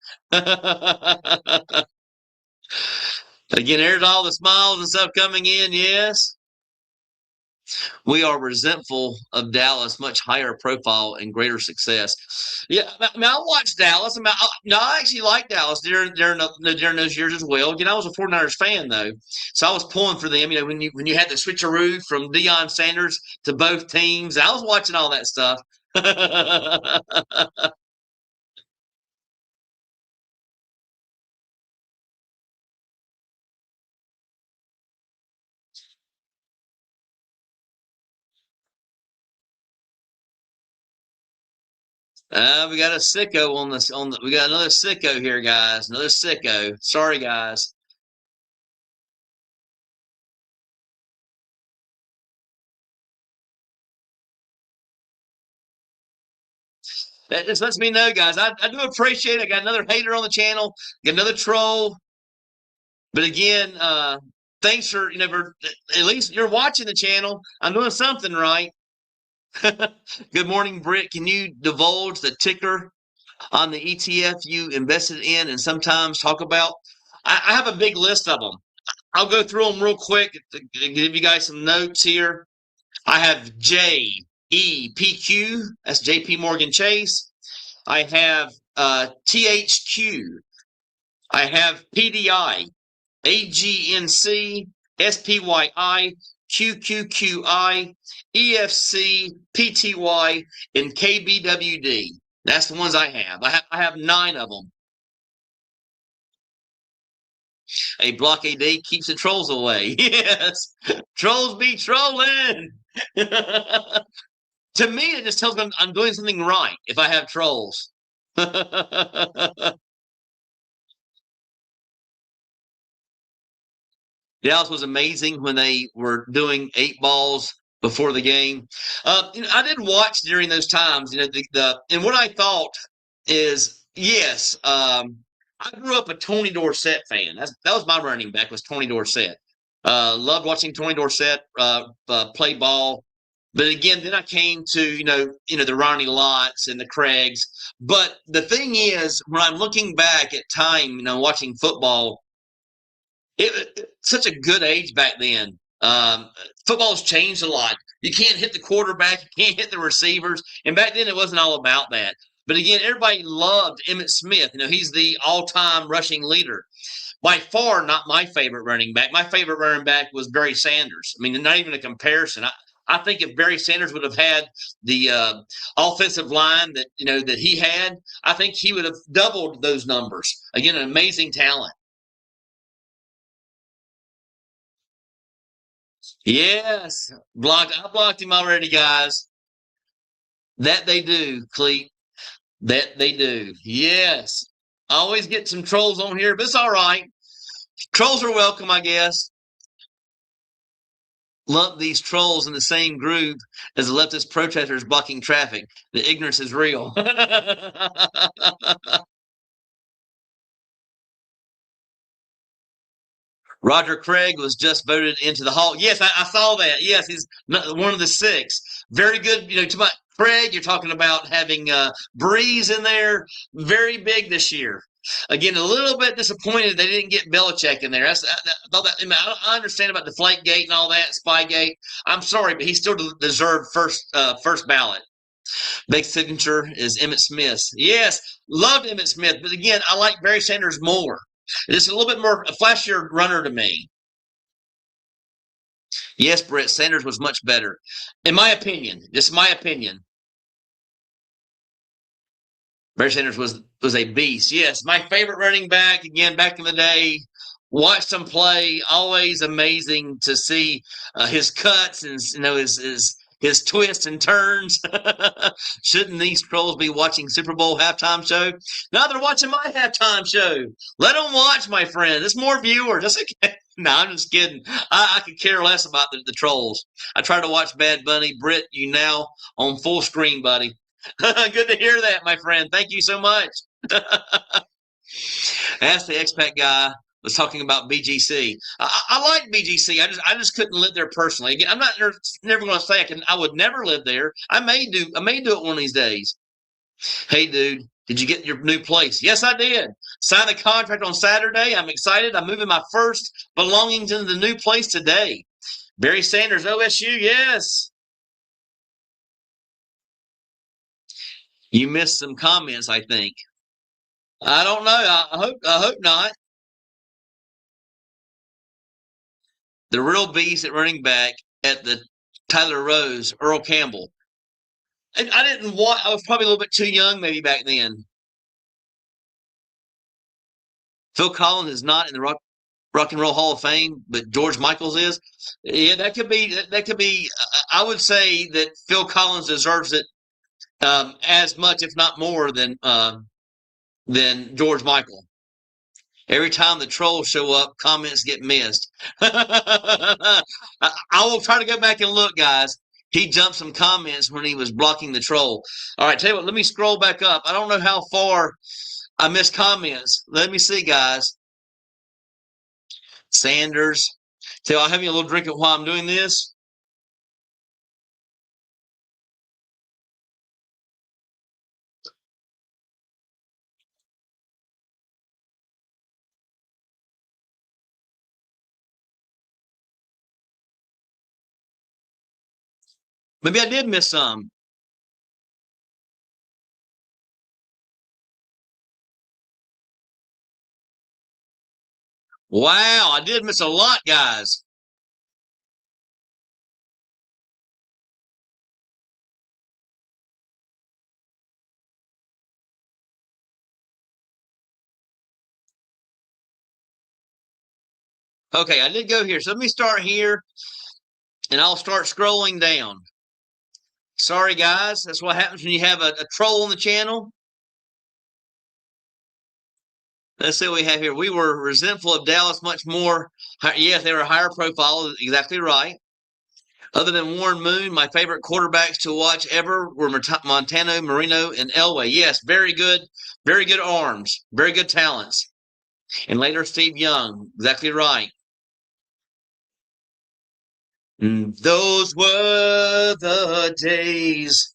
Again, there's all the smiles and stuff coming in. Yes, we are resentful of Dallas, much higher profile and greater success. Yeah, I mean, I watched Dallas. I actually liked Dallas during those years as well. I was a 49ers fan though, so I was pulling for them. When you had the switcheroo from Deion Sanders to both teams, I was watching all that stuff. We got a sicko on this. We got another sicko here, guys. Another sicko. Sorry, guys. That just lets me know, guys. I do appreciate it. I got another hater on the channel. Got another troll. But again, thanks for at least you're watching the channel. I'm doing something right. Good morning, Britt. Can you divulge the ticker on the ETF you invested in and sometimes talk about? I have a big list of them. I'll go through them real quick to give you guys some notes here. I have JEPQ. That's JP Morgan Chase. I have THQ. I have PDI, AGNC, SPYI, QQQI, EFC, PTY, and KBWD. That's the ones I have. I have 9 of them. A blockade day keeps the trolls away. Yes, trolls be trolling. To me, it just tells me I'm doing something right if I have trolls. Dallas was amazing when they were doing 8 balls before the game. I did watch during those times. And what I thought is, yes, I grew up a Tony Dorsett fan. That was my running back, was Tony Dorsett. Loved watching Tony Dorsett play ball. But again, then I came to the Ronnie Lotts and the Craigs. But the thing is, when I'm looking back at time, watching football, such a good age back then. Football's changed a lot. You can't hit the quarterback, you can't hit the receivers, and back then it wasn't all about that. But again, everybody loved Emmitt Smith. He's the all-time rushing leader. By far, not my favorite running back. My favorite running back was Barry Sanders. I mean, not even a comparison. I think if Barry Sanders would have had the offensive line that he had, I think he would have doubled those numbers. Again, an amazing talent. Yes, blocked. I blocked him already, guys. That they do, Cleet. That they do. Yes. I always get some trolls on here, but it's all right. Trolls are welcome, I guess. Lump these trolls in the same group as the leftist protesters blocking traffic. The ignorance is real. Roger Craig was just voted into the Hall. Yes, I saw that. Yes, he's one of the 6. Very good. To my Craig, you're talking about having Breeze in there. Very big this year. Again, a little bit disappointed they didn't get Belichick in there. I understand about Deflategate and all that, Spygate. I'm sorry, but he still deserved first ballot. Big signature is Emmitt Smith. Yes, loved Emmitt Smith, but again, I like Barry Sanders more. It's a little bit more a flashier runner to me. Yes, Brett Sanders was much better, in my opinion. Just my opinion. Barry Sanders was a beast. Yes, my favorite running back. Again, back in the day, watched him play. Always amazing to see his cuts and his twists and turns. Shouldn't these trolls be watching Super Bowl halftime show? No, they're watching my halftime show. Let them watch, my friend. There's more viewers. That's okay. No, I'm just kidding. I could care less about the trolls. I try to watch Bad Bunny. Britt, you now on full screen, buddy. Good to hear that, my friend. Thank you so much. Ask the expat guy was talking about BGC. I like BGC. I just couldn't live there personally. Again, I'm not never going to say I would never live there. I may do it one of these days. Hey, dude, did you get your new place? Yes, I did. Signed the contract on Saturday. I'm excited. I'm moving my first belongings into the new place today. Barry Sanders, OSU, yes. You missed some comments, I think. I don't know. I hope not. The real beast at running back at the Tyler Rose, Earl Campbell. And I didn't want. I was probably a little bit too young, maybe back then. Phil Collins is not in the Rock and Roll Hall of Fame, but George Michaels is. Yeah, that could be. That could be. I would say that Phil Collins deserves it as much, if not more, than George Michael. Every time the trolls show up, comments get missed. I will try to go back and look, guys. He jumped some comments when he was blocking the troll. All right, tell you what, let me scroll back up. I don't know how far I missed comments. Let me see, guys. Sanders. So I'll have you a little drink while I'm doing this. Maybe I did miss some. Wow, I did miss a lot, guys. Okay, I did go here. So let me start here and I'll start scrolling down. Sorry, guys. That's what happens when you have a troll on the channel. Let's see what we have here. We were resentful of Dallas much more. Yes, they were higher profile. Exactly right. Other than Warren Moon, my favorite quarterbacks to watch ever were Montano, Marino, and Elway. Yes, very good arms, very good talents. And later, Steve Young. Exactly right. Those were the days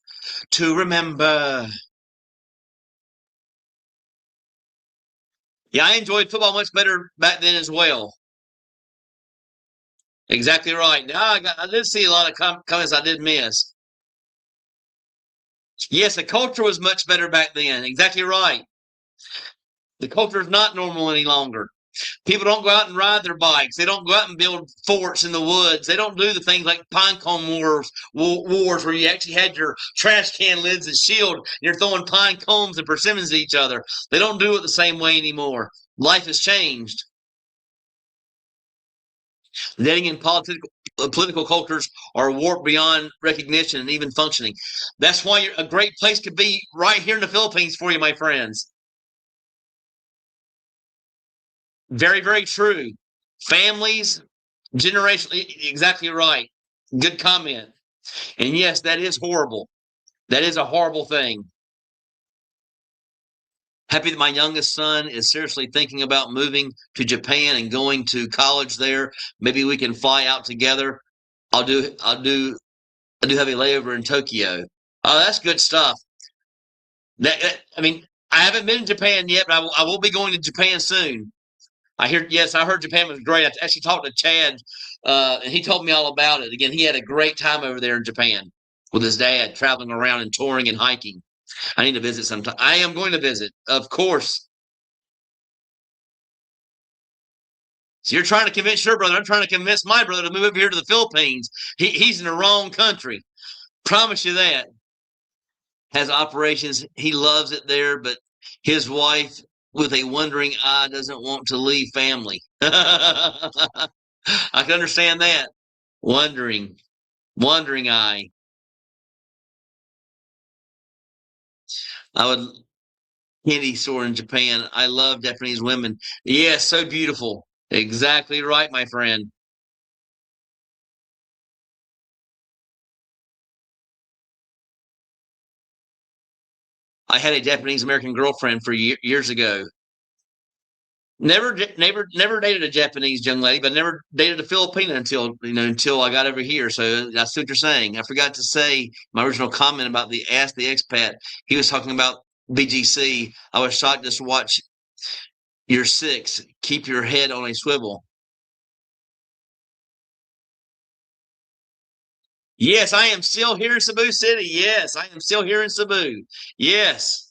to remember. Yeah, I enjoyed football much better back then as well. Exactly right. Now I did see a lot of comments I did miss. Yes, the culture was much better back then. Exactly right. The culture is not normal any longer. People don't go out and ride their bikes. They don't go out and build forts in the woods. They don't do the things like pinecone wars where you actually had your trash can lids as shield. And you're throwing pine cones and persimmons at each other. They don't do it the same way anymore. Life has changed. Dating and political cultures are warped beyond recognition and even functioning. That's why a great place could be right here in the Philippines for you, my friends. Very, very true. Families, generationally, exactly right. Good comment. And yes, that is horrible. That is a horrible thing. Happy that my youngest son is seriously thinking about moving to Japan and going to college there. Maybe we can fly out together. I do have a layover in Tokyo. Oh, that's good stuff. I mean, I haven't been to Japan yet, but I will be going to Japan soon. Yes, I heard Japan was great. I actually talked to Chad, and he told me all about it. Again, he had a great time over there in Japan with his dad, traveling around and touring and hiking. I need to visit sometime. I am going to visit, of course. So you're trying to convince your brother. I'm trying to convince my brother to move over here to the Philippines. He's in the wrong country. Promise you that. Has operations. He loves it there, but his wife, with a wondering eye, doesn't want to leave family. I can understand that. Wondering, wondering eye. I would candy store in Japan. I love Japanese women. Yes, so beautiful. Exactly right, my friend. I had a Japanese American girlfriend for years ago. Never dated a Japanese young lady, but never dated a Filipina until I got over here. So I see what you're saying. I forgot to say my original comment about the Ask the Expat. He was talking about BGC. I was shocked just to watch your six. Keep your head on a swivel. Yes, I am still here in Cebu City. Yes, I am still here in Cebu. Yes.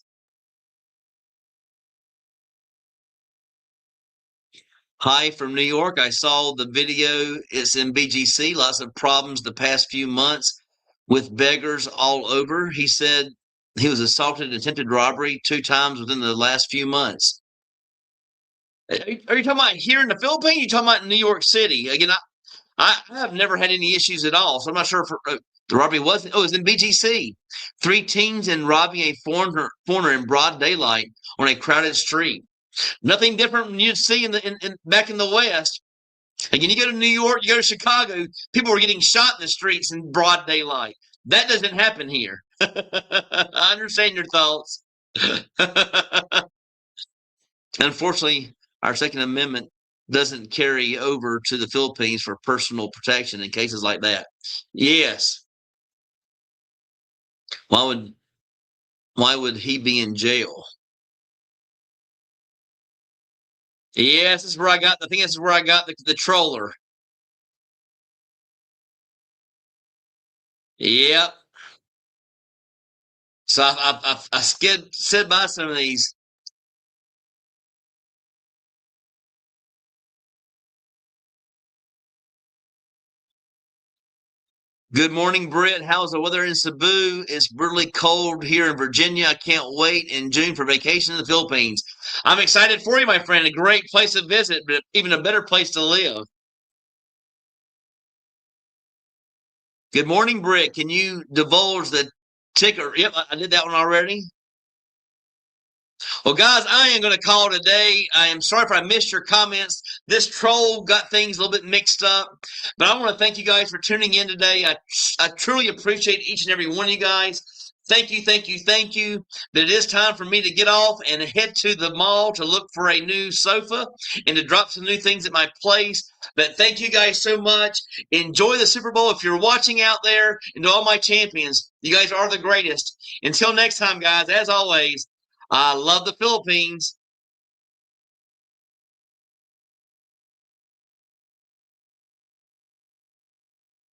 Hi from New York. I saw the video. It's in BGC. Lots of problems the past few months with beggars all over. He said he was assaulted and attempted robbery 2 times within the last few months. Are you talking about here in the Philippines? Are you talking about New York City? Again, I have never had any issues at all, so I'm not sure if the robbery was. Oh, it was in BGC. 3 teens and robbing a foreigner in broad daylight on a crowded street. Nothing different than you'd see back in the West. Again, you go to New York, you go to Chicago, people were getting shot in the streets in broad daylight. That doesn't happen here. I understand your thoughts. Unfortunately, our Second Amendment doesn't carry over to the Philippines for personal protection in cases like that. Yes. Why would he be in jail? Yes, this is where I got. I think this is where I got the troller. Yep. So I skid by some of these. Good morning, Britt. How's the weather in Cebu? It's brutally cold here in Virginia. I can't wait in June for vacation in the Philippines. I'm excited for you, my friend. A great place to visit, but even a better place to live. Good morning, Britt. Can you divulge the ticker? Yep, I did that one already. Well, guys, I am going to call today. I am sorry if I missed your comments. This troll got things a little bit mixed up, but I want to thank you guys for tuning in today. I truly appreciate each and every one of you guys. Thank you, thank you, thank you. But it is time for me to get off and head to the mall to look for a new sofa and to drop some new things at my place. But thank you guys so much. Enjoy the Super Bowl if you're watching out there. And to all my champions, you guys are the greatest. Until next time, guys, as always, I love the Philippines.